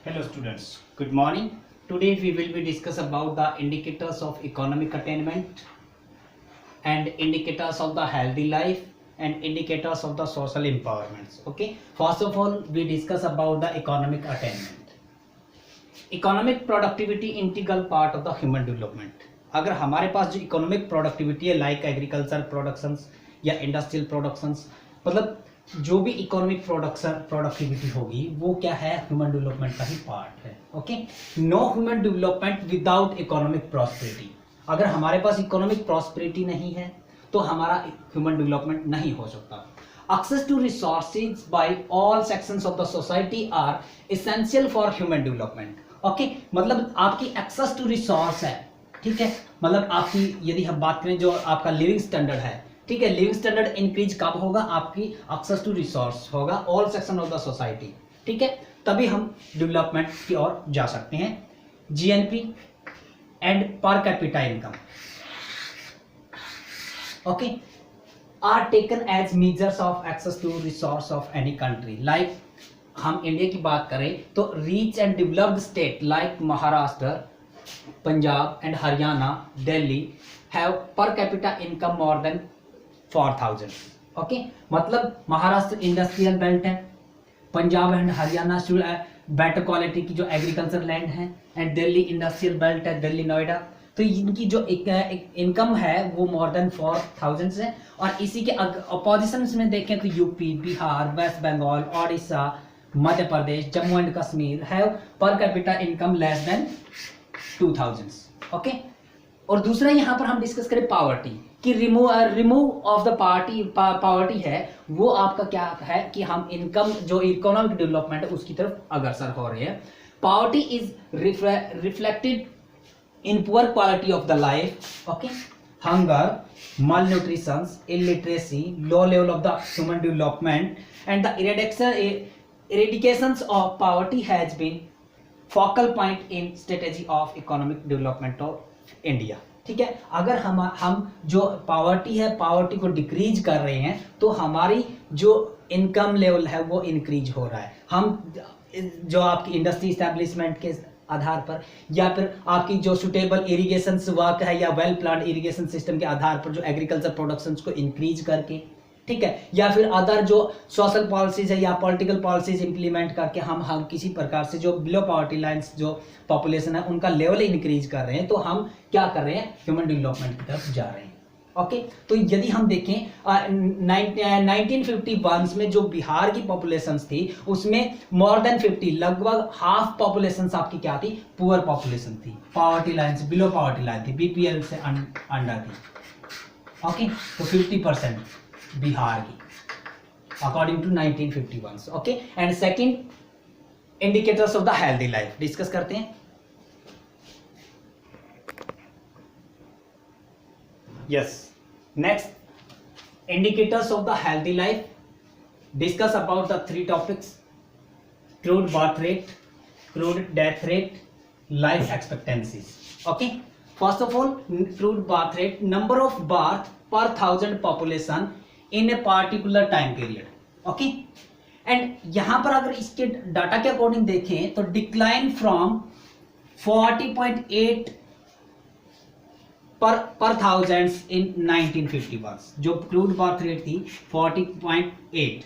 Hello students, good morning. Today we will be discuss about the indicators of economic attainment and indicators of the healthy life and indicators of the social empowerment. Okay, first of all we discuss about the economic attainment. Economic productivity integral part of the human development. अगर हमारे पास जो economic productivity है like agriculture productions या industrial productions, मतलब जो भी economic productivity होगी वो क्या है, ह्यूमन डेवलपमेंट का ही पार्ट है. Okay, no human development without economic prosperity. अगर हमारे पास इकोनॉमिक प्रॉस्पेरिटी नहीं है तो हमारा ह्यूमन डेवलपमेंट नहीं हो सकता. Access to resources by all sections of the society are essential for human development. Okay, मतलब आपकी एक्सेस टू रिसोर्स है, ठीक है, मतलब आपकी यदि हम बात करें जो आपका लिविंग स्टैंडर्ड है, ठीक है, लिविंग स्टैंडर्ड इंक्रीज कब होगा, आपकी एक्सेस टू रिसोर्स होगा all section of the society, ठीक है, तभी हम डेवलपमेंट की ओर जा सकते हैं. GNP and per capita income okay are taken as measures of access to resource of any country. Like हम इंडिया की बात करें तो rich and developed state like Maharashtra, Punjab and Haryana, Delhi have per capita income more than 4000. Okay, मतलब Maharashtra industrial belt है, Punjab and Haryana better quality की जो agriculture land है, एंड दिल्ली इंडस्ट्रियल बेल्ट है, दिल्ली नोएडा, तो इनकी जो इनकम है वो मोर देन 4000 है. और इसी के अपोजिशन में देखें तो UP, Bihar, West Bengal, Odisha, Madhya Pradesh, Jammu and Kashmir have per capita income less than 2000. Okay, और दूसरा यहाँ पर हम डिस्कस करें पावर्टी कि रिमूव ऑफ द पावर्टी है, वो आपका क्या है कि हम इनकम जो इकोनॉमिक डेवलपमेंट है उसकी तरफ अग्रसर हो रहे हैं. Poverty is reflected in poor quality of the life, okay, hunger, malnutrition, illiteracy, low level of the human development, and the eradications of poverty has been focal point in strategy of economic development of India. ठीक है, अगर हम जो poverty है, poverty को decrease कर रहे हैं तो हमारी जो इनकम लेवल है वो इंक्रीज हो रहा है. हम जो आपकी इंडस्ट्री इस्टेब्लिशमेंट के आधार पर या फिर आपकी जो सुटेबल इरिगेशन वर्क है या वेल प्लान इरिगेशन सिस्टम के आधार पर जो एग्रीकल्चर प्रोडक्शंस को इंक्रीज करके, ठीक है, या फिर अदर जो सोशल पॉलिसीज है या पॉलिटिकल पॉलिसीज इंप्लीमेंट करके हम किसी प्रकार से जो बिलो पॉवर्टी लाइंस जो पॉपुलेशन है उनका लेवल इंक्रीज कर रहे हैं, तो हम क्या कर रहे हैं, ह्यूमन डेवलपमेंट की तरफ जा रहे हैं. ओके, तो यदि हम देखें 1951 में जो बिहार की पॉपुलेशन थी उसमें मोर देन 50, लगभग हाफ पॉपुलेशन आपकी क्या थी, पुअर पॉपुलेशन थी, पॉवर्टी लाइन से बिलो पॉवर्टी लाइन थी, बीपीएल से अंडर थी. ओके, तो 50% बिहार की according to 1951. Okay, and second indicators of the healthy life discuss करते हैं. Yes, next indicators of the healthy life discuss about the three topics: crude birth rate, crude death rate, life expectancies. Okay, first of all, crude birth rate, number of birth per 1000 population in a particular time period. Okay, and यहाँ पर अगर इसके data के according देखें तो decline from 40.8 per thousands इन 1951. जो crude birth rate थी 40.8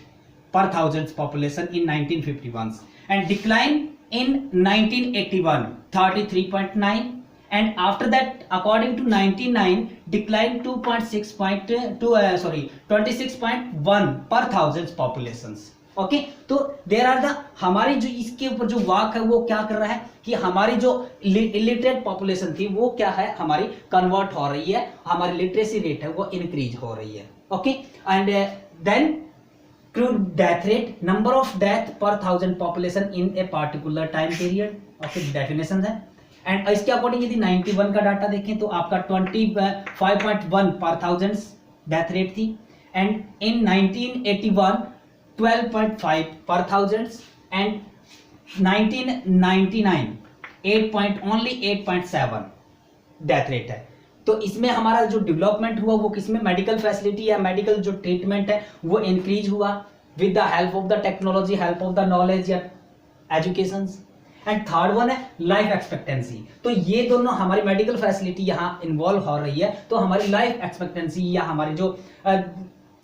per thousands population in 1951, and decline in 1981 33.9, and after that according to 99 decline 26.1 per thousands populations. Okay, तो देयर आर द हमारी जो इसके ऊपर जो वर्क है वो क्या कर रहा है कि हमारी जो इलिटरेट पॉपुलेशन थी वो क्या है, हमारी कन्वर्ट हो रही है, हमारी लिटरेसी रेट है वो इंक्रीज हो रही है. Okay, and then crude death rate, number of death per 1000 population in a particular time period. Okay, definition है. एंड इसके अकॉर्डिंग यदि 91 का डाटा देखें तो आपका 25.1 पर थाउजेंड्स डेथ रेट थी, and in 1981 12.5 per thousands, and 1999 8.7 death rate है. तो इसमें हमारा जो डेवलपमेंट हुआ वो किसमें, मेडिकल फैसिलिटी या मेडिकल जो ट्रीटमेंट है वो इंक्रीज हुआ with the help of the technology, help of the knowledge या एजुकेशन. एंड थर्ड वन है लाइफ एक्सपेक्टेंसी। तो ये दोनों हमारी मेडिकल फैसिलिटी यहाँ इन्वॉल्व हो रही है, तो हमारी लाइफ एक्सपेक्टेंसी या हमारी जो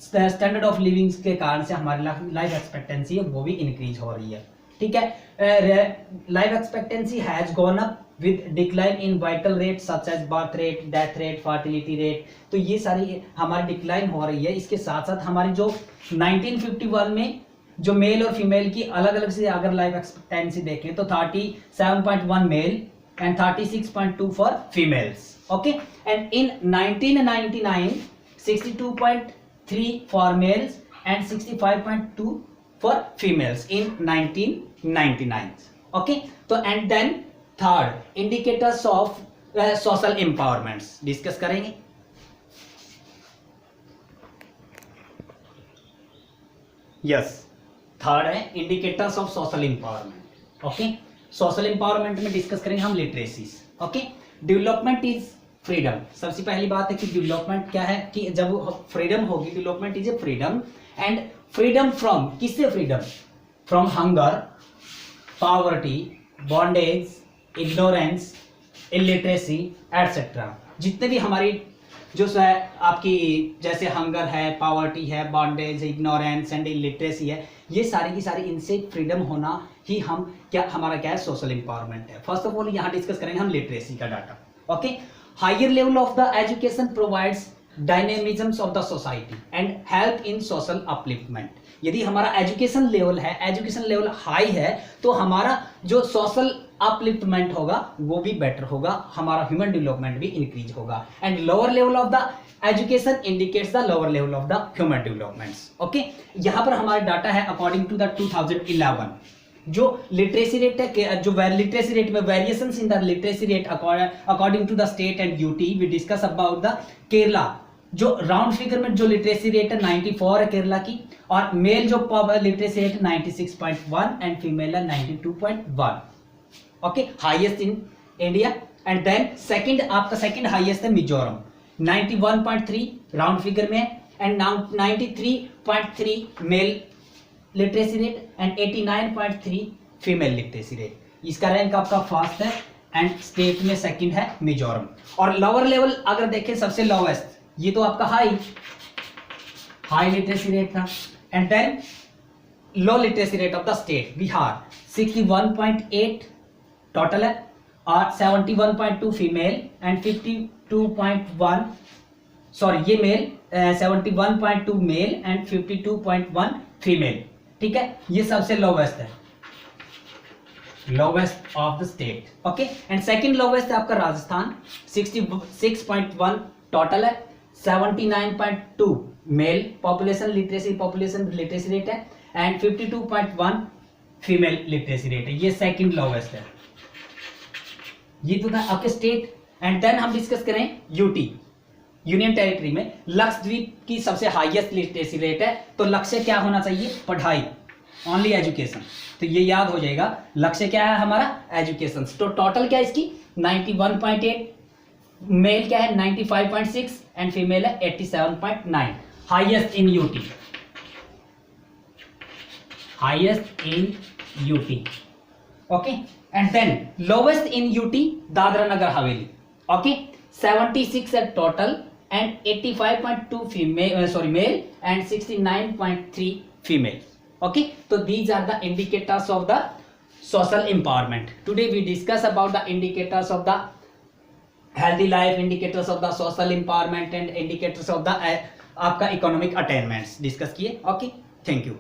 स्टैंडर्ड ऑफ लिविंग के कारण से हमारी लाइफ एक्सपेक्टेंसी है वो भी इंक्रीज हो रही है। ठीक है, life expectancy has gone up with decline in vital rate such as birth rate, death rate, fertility rate. तो ये सारी हमारी डिक्लाइन हो रही है। इसके साथ साथ हमारी जो 1951 में जो मेल और फीमेल की अलग अलग से अगर लाइफ एक्सपेक्टेंसी देखें तो 37.1 male and 36.2 for females. Okay, and in 1999 62.3 for mails and 65.2 for females in 1999. Okay, तो and then third indicators of social empowerments discuss करेंगे। yes, third है indicators of social empowerment। okay, social empowerment में discuss करेंगे हम literacies. Okay, development is freedom. सबसे पहली बात है कि डेवलपमेंट क्या है कि जब फ्रीडम होगी, development is a freedom and freedom from, किससे freedom? From hunger, poverty, bondage, ignorance, illiteracy etcetera. जितने भी हमारी जो आपकी जैसे हंगर है, पॉवर्टी है, बॉन्डेज, इग्नोरेंस एंड इलिटरेसी है, ये सारी की सारी इनसे फ्रीडम होना ही हम क्या हमारा क्या है सोशल एम्पावरमेंट है। फर्स्ट ऑफ ऑल यहाँ डिस्कस करेंगे हम लिटरेसी का data. Okay, higher level of the education provides dynamisms of the society and help in social upliftment. यदि हमारा एजुकेशन लेवल है, एजुकेशन लेवल हाई है, तो हमारा जो सोशल अपलिफ्टमेंट होगा वो भी बेटर होगा, हमारा ह्यूमन डेवलपमेंट भी इंक्रीज होगा। And lower level of the education indicates the lower level of the human developments. Okay, यहाँ पर हमारा डाटा है अकॉर्डिंग टू द 2011 जो लिटरेसी रेट है, जो लिटरेसी रेट में variations in the literacy rate according to the state and UT. We discuss about the Kerala, जो round figure में जो लिटरेसी रेट है 94 है केरला की, और मेल जो लिटरेसी रेट 96.1 एंड फीमेल है 92.1। Okay, highest in India. And then second, आपका सेकंड हाईएस्ट है मिजोरम 91.3 राउंड फिगर में and 93.3 male literacy rate and 89.3 female literacy rate. इसका रैंक आपका फर्स्ट है एंड स्टेट में सेकंड है मिजोरम। और लोअर लेवल अगर देखें सबसे लोवेस्ट, ये तो आपका हाई लिटरेसी रेट था। And then low literacy rate of the state Bihar 61.8 total है और 71.2 फीमेल एंड 52.1 सॉरी ये मेल 71.2 मेल एंड 52.1 फीमेल। ठीक है, ये सबसे लोवेस्ट है, lowest of the state. Okay, and second lowest है आपका राजस्थान 66.1 टोटल है, 79.2 मेल पॉपुलेशन लिटरेसी रेट है एंड 52.1 फीमेल लिटरेसी रेट है। ये सेकंड लोवेस्ट है। ये तो था आपके स्टेट। एंड देन हम डिस्कस करें यूटी, यूनियन टेरिटरी में लक्षद्वीप की सबसे हाईएस्ट लिटरेसी रेट है। तो लक्ष्य क्या होना चाहिए? पढ़ाई, ओनली एजुकेशन। तो ये याद हो जाएगा, लक्ष्य क्या है हमारा? एजुकेशन। तो टोटल क्या है इसकी 91.8, मेल क्या है 95.6 एंड फीमेल है 87.9। Highest in UT, highest in UT. Okay, and then lowest in UT Dadra Nagar Haveli. Okay, 76 है total and 85.2 male and 69.3 female. Okay, so these are the indicators of the social empowerment. Today we discuss about the indicators of the healthy life, indicators of the social empowerment and indicators of the आपका economic attainments discuss किए. Okay, thank you.